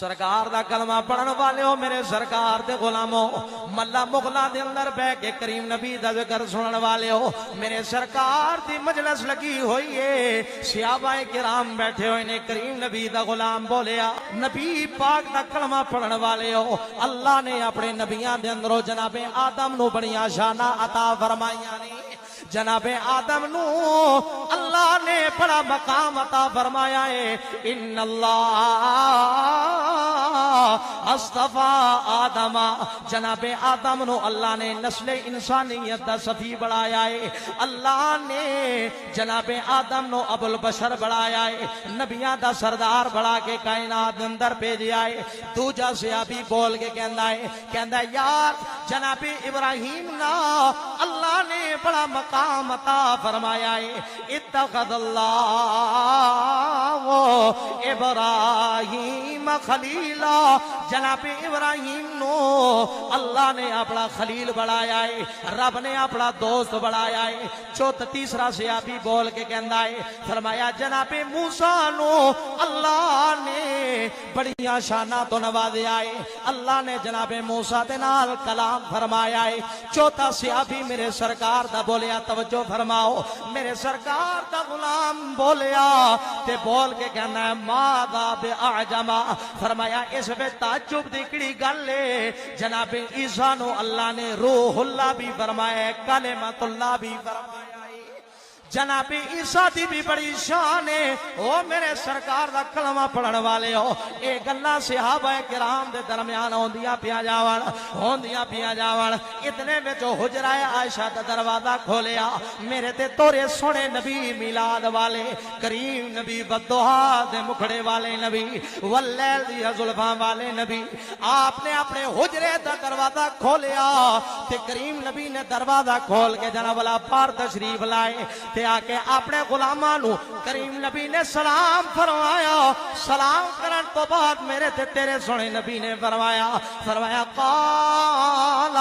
سرکار دا کلمہ پڑھن والے ہو میرے سرکار دے غلاموں، ملا مغلا دے اندر بہ کے کریم نبی دا ذکر سنن والے ہو میرے سرکار دی مجلس لگی ہوئی ہے، صحابہ کرام بیٹھے ہوئے نے، کریم نبی دا غلام بولیا نبی پاک دا کلمہ پڑھن والے ہو، اللہ نے اپنے نبیاں دے اندروں جناب آدم نو بڑیاں شاناں عطا فرمائیاں نے، جناب آدم نو اللہ نے بڑا مقام عطا فرمایا ہے، ان اللہ اصطفیٰ آدم، جناب آدم نو اللہ نے نسل انسانیت دا صفی بڑھایا ہے، اللہ نے جناب آدم نو ابو البشر بڑھایا ہے، نبیاں دا سردار بڑھا کے کائنات اندر بھیجیا ہے۔ دوجا صحابی بول کے کہندا ہے یار جناب ابراہیم نا اللہ نے بڑا مقام عطا فرمایا ہے، اتخذ اللہ ابراہیم خلیلا، جناب ابراہیم نو اللہ نے اپنا خلیل بڑھایا ہے، رب نے اپنا دوست بڑھایا ہے۔ تیسرا صحابی بول کے کہندا ہے فرمایا جناب موسیٰ نو اللہ نے بڑیاں شاناں تو نوازیا ہے، اللہ نے جناب موسیٰ دے نال کلام فرمایا ہے۔ چوتھا صحابی میرے سرکار دا بولیا، توجہ فرماؤ، میرے سرکار دا غلام بولیا تے بول کے کہنا ہے ماذا باعجما، فرمایا اس وچ تعجب دی کیڑی گل ہے، جناب عیسیٰ نو اللہ نے روح اللہ بھی فرمایا ہے، کلمۃ اللہ بھی فرمایا ہے، جناب عیسیٰ دی بھی بڑی شان ہے۔ او میرے سرکار دا کلمہ پڑھن والے ہو، اے گلاں صحابہ کرام دے درمیان ہوندیاں پیا جاون، اتنے وچ حجرہ عائشہ دا دروازہ کھولیا، میرے تے تورے سونے نبی میلاد والے، کریم نبی بددعا دے مکھڑے والے نبی، واللیل دی زلفاں والے نبی، آپ نے اپنے حجرے دا دروازہ کھولیا تے کریم نبی نے دروازہ کھول کے جناب والا پار تشریف لائے تے آ کے اپنے غلاماں نو کریم نبی نے سلام فرمایا، سلام کرن تو بعد میرے تے تیرے سونے نبی نے فرمایا قال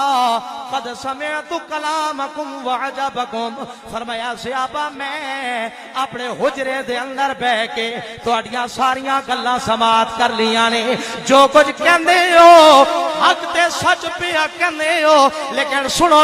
قد سمعت کلامکم وعجبکم، فرمایا صحابہ میں اپنے حجرے دے اندر بہ کے تہاڈیاں ساریاں گلاں سماعت کر لیاں نے، جو کچھ کہندے ہو حق تے سچ پیا کہندے ہو، لیکن سنو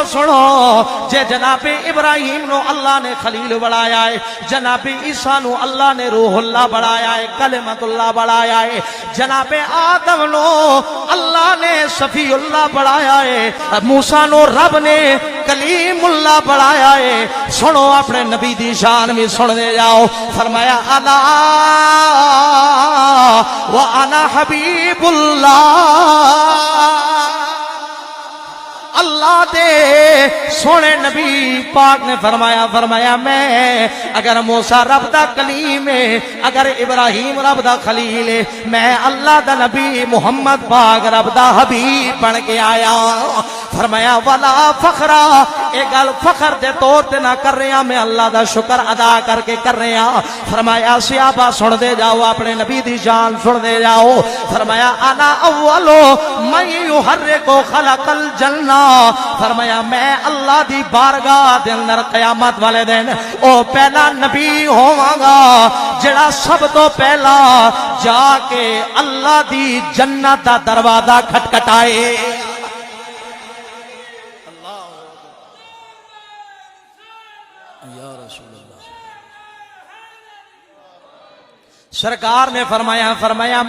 جے جناب ابراہیم نو اللہ نے خلیل بڑھایا ہے، جناب عیسیٰ نو اللہ نے روح اللہ بڑھایا ہے، کلمت اللہ بڑھایا ہے، جناب آدم نو اللہ نے صفی اللہ بڑھایا ہے، موسیٰ نو رب نے کلیم اللہ بڑھایا ہے۔ سنو اپنے نبی دی شان بھی سن دے جاؤ، فرمایا انا وانا حبیب اللہ، اللہ دے سونے نبی پاک نے فرمایا میں اگر موسیٰ رب دا کلیم ہے، اگر ابراہیم رب دا خلیل ہے، میں اللہ دا نبی محمد پاک رب دا حبیب بن کے آیا۔ فرمایا ولا فخرا، اے گل فخر دے طور تے نہ کر رہا، میں اللہ دا شکر ادا کر کے کر رہا۔ فرمایا صحابہ سن دے جاؤ، اپنے نبی دی شان سن دے جاؤ، فرمایا انا اولو من یحرک خلق الجنہ، فرمایا میں اللہ دی بارگاہ دے اندر قیامت والے دن او پہلا نبی ہوواں گا جڑا سب تو پہلا جا کے اللہ دی جنت دا دروازہ کھٹکھٹائے۔ سرکار نے فرمایا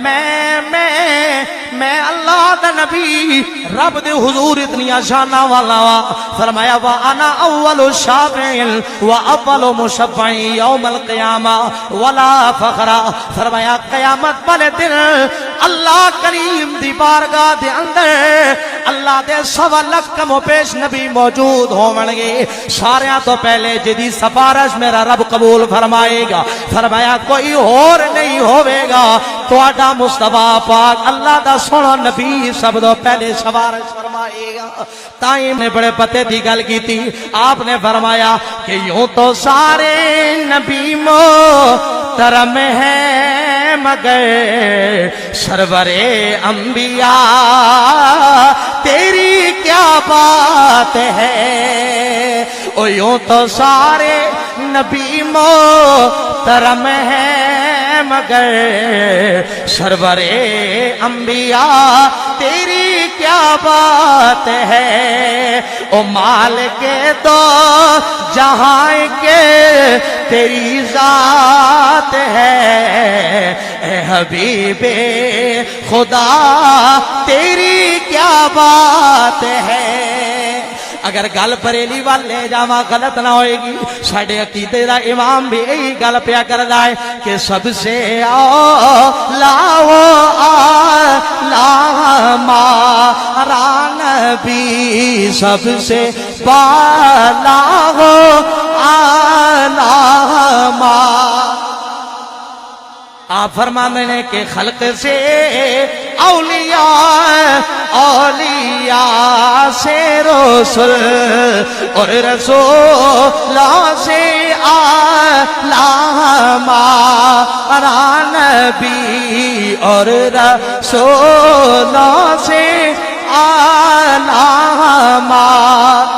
میں اللہ دا نبی رب دے حضور اتنی شاناں والا وا، فرمایا وانا اول شافع واول مشفع یوم القیامہ ولا فخر، فرمایا قیامت والے دن اللہ کریم دی بارگاہ دے اندر اللہ دے 1.25 لاکھ کم و پیش نبی موجود ہون گے، ساریاں تو پہلے جدی سفارش میرا رب قبول فرمائے گا، فرمایا کوئی اور نہیں ہوئے گا، تہاڈا مصطفیٰ پاک اللہ دا سونا نبی سب تو پہلے سفارش فرمائے گا۔ تائیں نے بڑے پتے دی گل کی تھی، آپ نے فرمایا کہ یوں تو سارے نبی محترم ہیں مگر سرور انبیاء تیری کیا بات ہے، او یوں تو سارے نبی محترم ہیں مگر سرور انبیاء تیری کیا بات ہے او مال کے دو جہاں کے تیری ذات ہے اے حبیب خدا تیری کیا بات ہے اگر گل بریلی وال لے جاواں غلط نہ ہوئے گی ساڈے عقیدے دا امام بھی یہی گل پیا کردا ہے کہ سب سے اولا ہمارا نبی سب سے بالا آپ فرمانے نے کہ خلق سے اولیاء سے رسول اور رسولوں سے اعلیٰ ہمارا نبی اور رسولوں سے اعلیٰ ہمارا